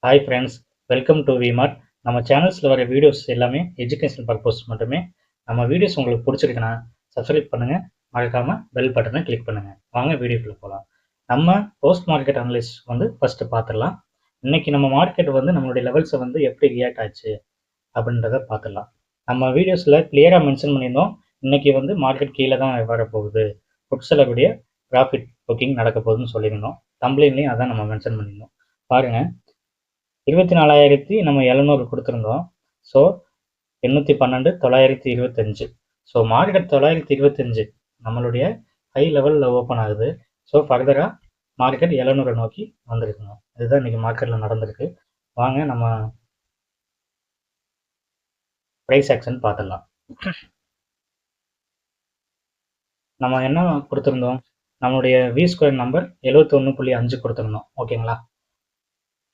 Hi friends, welcome to VMart. நம்ம சேனல்ஸில் வர வீடியோஸ் எல்லாமே எஜுகேஷன் பர்பஸ் மட்டுமே. நம்ம வீடியோஸ் உங்களுக்கு பிடிச்சிருக்குன்னா சப்ஸ்கிரைப் பண்ணுங்கள், மறக்காமல் பெல் பட்டனை கிளிக் பண்ணுங்கள். வாங்க வீடியோக்குள்ளே போகலாம். நம்ம போஸ்ட் மார்க்கெட் அனலிஸ்ட் ஃபஸ்ட்டு பார்த்துடலாம். இன்றைக்கி நம்ம மார்க்கெட் நம்மளுடைய லெவல்ஸை எப்படி ரியாக்ட் ஆச்சு அப்படின்றத பார்த்துடலாம். நம்ம வீடியோஸில் கிளியராக மென்ஷன் பண்ணியிருந்தோம், இன்றைக்கி மார்க்கெட் கீழே தான் வரப்போகுது, புட்ஸில் ப்ராஃபிட் புக்கிங் நடக்க போகுதுன்னு சொல்லியிருந்தோம். தம்ப்லைன்லையும் அதான் நம்ம மென்ஷன் பண்ணியிருந்தோம். பாருங்கள், 24,700 கொடுத்துருந்தோம். ஸோ 812, 925. ஸோ மார்க்கெட் 925 நம்மளுடைய ஹை லெவலில் ஓப்பன் ஆகுது. ஸோ ஃபர்தராக மார்க்கெட் 700 நோக்கி வந்திருக்குங்க. இதுதான் இன்றைக்கி மார்க்கெட்டில் நடந்திருக்கு. வாங்க நம்ம ப்ரைஸ் ஆக்ஷன் பார்த்துடலாம். நம்ம என்ன கொடுத்துருந்தோம், நம்மளுடைய வி ஸ்கொயர் நம்பர் 71.5 கொடுத்துருந்தோம். ஓகேங்களா,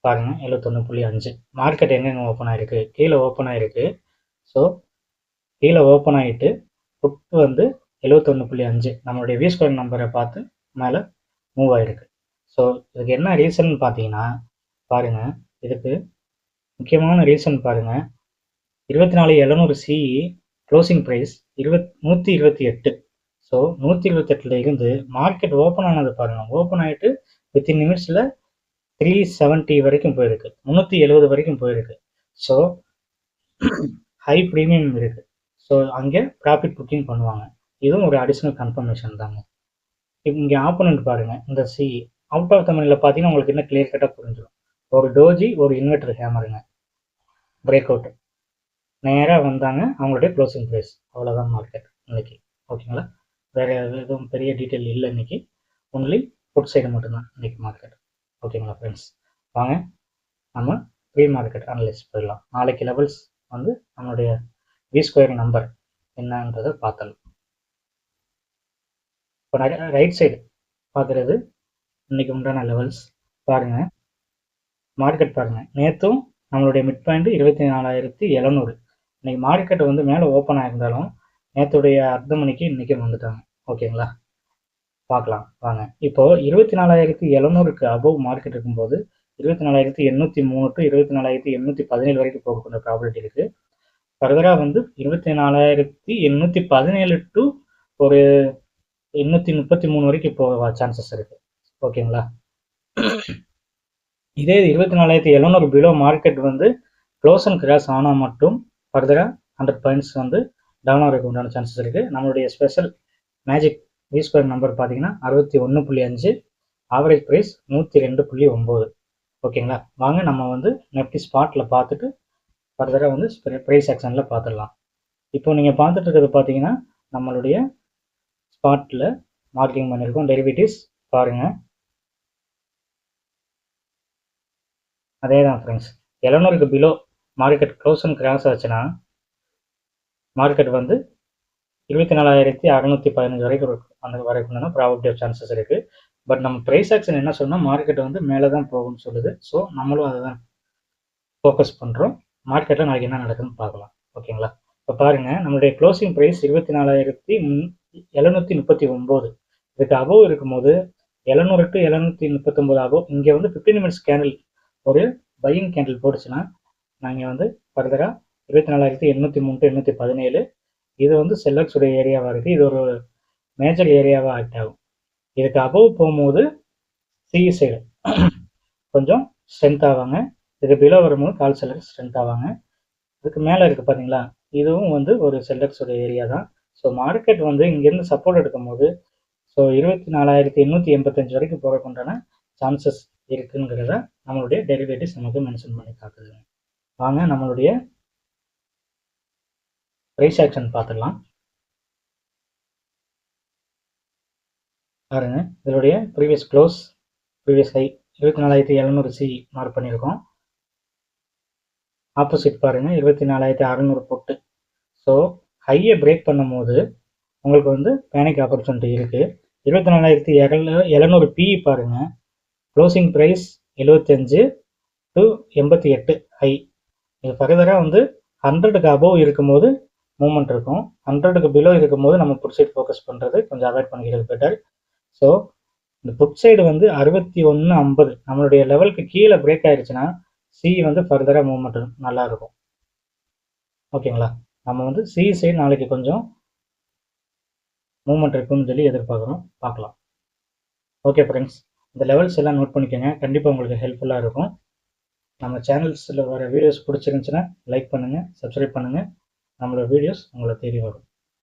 பாருங்கள் 71.5. மார்க்கெட் எங்கெங்கே ஓப்பன் ஆகிருக்கு, கீழே ஓப்பன் ஆகிருக்கு. ஸோ கீழே ஓப்பன் ஆகிட்டு புட் 71.5 நம்மளுடைய வி ஸ்கொயர் நம்பரை பார்த்து மேலே மூவ் ஆகிருக்கு. ஸோ இதுக்கு என்ன ரீசன் பார்த்தீங்கன்னா, பாருங்கள், இதுக்கு முக்கியமான ரீசன் பாருங்கள், 24,700 சிஇ க்ளோசிங் ப்ரைஸ் 128. ஸோ 128 இருந்து மார்க்கெட் ஓப்பன் ஆனது பாருங்கள், ஓப்பன் ஆகிட்டு வித்தின் நிமிட்ஸில் 370 வரைக்கும் போயிருக்கு, 370 வரைக்கும் போயிருக்கு. ஸோ ஹை ப்ரீமியம் இருக்குது. ஸோ அங்கே ப்ராஃபிட் புக்கிங் பண்ணுவாங்க. இதுவும் ஒரு அடிஷ்னல் கன்ஃபர்மேஷன் தாங்க. இங்கே ஆப்போனன்ட் பாருங்கள், இந்த சிஇ அவுட் ஆஃப் த மணியில் பார்த்தீங்கன்னா உங்களுக்கு என்ன கிளியர் கட்டாக புரிஞ்சிடும். ஒரு டோஜி, ஒரு இன்வெர்டர் ஹேமருங்க, பிரேக் அவுட் நேராக வந்தாங்க, அவங்களுடைய க்ளோசிங் ப்ரைஸ். அவ்வளோதான் மார்க்கெட் இன்னைக்கு. ஓகேங்களா, வேறு எதுவும் பெரிய டீட்டெயில் இல்லை இன்னைக்கு. ஒன்லி புட் சைடு மட்டும்தான் இன்னைக்கு மார்க்கெட். ஓகேங்களா ஃப்ரெண்ட்ஸ், வாங்க நம்ம ப்ரீ மார்க்கெட் அனலைஸ் போயிடலாம். நாளைக்கு லெவல்ஸ் நம்மளுடைய வி ஸ்கொயர் நம்பர் என்னன்றதை பார்த்தலாம். இப்போ ரைட் சைடு பார்க்குறது இன்னைக்கு உண்டான லெவல்ஸ் பாருங்கள். மார்க்கெட் பாருங்கள், நேற்றும் நம்மளுடைய மிட் பாயிண்ட் 24,700. இன்னைக்கு மார்க்கெட் மேலே ஓப்பன் ஆகிருந்தாலும் நேற்றுடைய அர்த்த மணிக்கு இன்றைக்கி வந்துட்டாங்க. ஓகேங்களா, பார்க்கலாம் வாங்க. இப்போது 24,700க்கு அபவ் மார்க்கெட் இருக்கும்போது 24,803 டு 24,817 வரைக்கும் போகக்கூடிய ப்ராபிலிட்டி இருக்குது. ஃபர்தராக 24,817 டு ஒரு 833 வரைக்கும் போக சான்சஸ் இருக்குது. ஓகேங்களா, இதே 24,700 below market close and cross ஆனால் மட்டும் ஃபர்தராக 100 பாயிண்ட்ஸ் டவுன் ஆகிறதுக்கு உண்டான சான்சஸ் இருக்குது. நம்மளுடைய special magic V square number பார்த்தீங்கன்னா 61.5, ஆவரேஜ் ப்ரைஸ் 102.9. ஓகேங்களா, வாங்க நம்ம நெஃப்டி ஸ்பாட்டில் பார்த்துட்டு ஃபர்தராக ப்ரைஸ் ஆக்ஷனில் பார்த்துடலாம். இப்போ நீங்கள் பார்த்துட்டு இருக்கிறது பார்த்தீங்கன்னா நம்மளுடைய ஸ்பாட்டில் மார்க்கிங் பண்ணியிருக்கோம் டெரிவேட்டிவ்ஸ். பாருங்கள், அதே தான் ஃப்ரெண்ட்ஸ். 700க்கு below market close and cross ஆச்சுன்னா மார்க்கெட் 24,615 வரைக்கும் அந்த வரைக்கும் ப்ராபபிலிட்டி ஆஃப் சான்சஸ் இருக்குது. பட் நம்ம ப்ரைஸ் ஆக்ஷன் என்ன சொன்னால் மார்க்கெட் மேலே தான் போகும்னு சொல்லுது. ஸோ நம்மளும் அதை தான் ஃபோக்கஸ் பண்ணுறோம். மார்க்கெட்டில் நாளைக்கு என்ன நடக்குதுன்னு பார்க்கலாம். ஓகேங்களா, இப்போ பாருங்கள், நம்மளுடைய க்ளோசிங் ப்ரைஸ் 24,739. இதுக்கு அபோவ் இருக்கும்போது 700 டு 739 அபோவ் இங்கே 15 மினிட்ஸ் கேண்டில் ஒரு பையிங் கேண்டில் போட்டுச்சுன்னா நாங்கள் ஃபர்தராக 24,803 டு 817 இது செல்லர்ஸுடைய ஏரியாவாக இருக்குது. இது ஒரு மேஜர் ஏரியாவாக ஆக்ட் ஆகும். இதுக்கு அபோவ் போகும்போது சிஇ சைடு கொஞ்சம் ஸ்ட்ரென்த் ஆவாங்க. இதுக்கு பிலோ வரும்போது கால் செல்லர்ஸ் ஸ்ட்ரென்த் ஆவாங்க. இதுக்கு மேலே இருக்குது பார்த்தீங்களா, இதுவும் ஒரு செல்லர்ஸுடைய ஏரியா தான். ஸோ மார்க்கெட் இங்கேருந்து சப்போர்ட் எடுக்கும்போது ஸோ 24,885 வரைக்கும் போகிறதுக்குண்டான சான்சஸ் இருக்குங்கிறத நம்மளுடைய டெரிவேட்டிவ்ஸ் நமக்கு மென்ஷன் பண்ணி காட்டுது. வாங்க நம்மளுடைய ப்ரைஸ் ஆக்ஷன் பார்த்துடலாம். பாருங்க, இதனுடைய previous close, previous high 24,700 C mark பண்ணியிருக்கோம். ஆப்போசிட் பாருங்கள் 24,600 போட்டு. ஸோ ஹையை பிரேக் பண்ணும்போது உங்களுக்கு பேனிக் ஆப்பர்ச்சுனிட்டி இருக்குது. 24,700 பிஇ பாருங்கள், க்ளோசிங் ப்ரைஸ் 75 டு 88 ஹை. இது ஃபர்தராக 100க்கு அபோவ் இருக்கும்போது மூவ்மெண்ட் இருக்கும். 100க்கு பிலோ இருக்கும்போது நம்ம புட் சைடு ஃபோக்கஸ் பண்ணுறது கொஞ்சம் அவாய்ட் பண்ணிக்கிறது பெட்டர். ஸோ இந்த புட் சைடு 61.50 நம்மளுடைய லெவலுக்கு கீழே பிரேக் ஆயிடுச்சுன்னா சி வந்து ஃபர்தராக மூவ்மெண்ட் நல்லா இருக்கும். ஓகேங்களா? நம்ம வந்து சி சைடு நாளைக்கு கொஞ்சம் மூவ்மெண்ட் இருக்குன்னு சொல்லி எதிர்பார்க்குறோம். பார்க்கலாம். ஓகே ஃப்ரெண்ட்ஸ், இந்த லெவல்ஸ் எல்லாம் நோட் பண்ணிக்கோங்க. கண்டிப்பாக உங்களுக்கு ஹெல்ப்ஃபுல்லாக இருக்கும். நம்ம சேனல்ஸில் வர வீடியோஸ் பிடிச்சிருந்துச்சுன்னா லைக் பண்ணுங்கள், சப்ஸ்கிரைப் பண்ணுங்கள். நம்மளோட வீடியோஸ் உங்களை தேடி வரும்.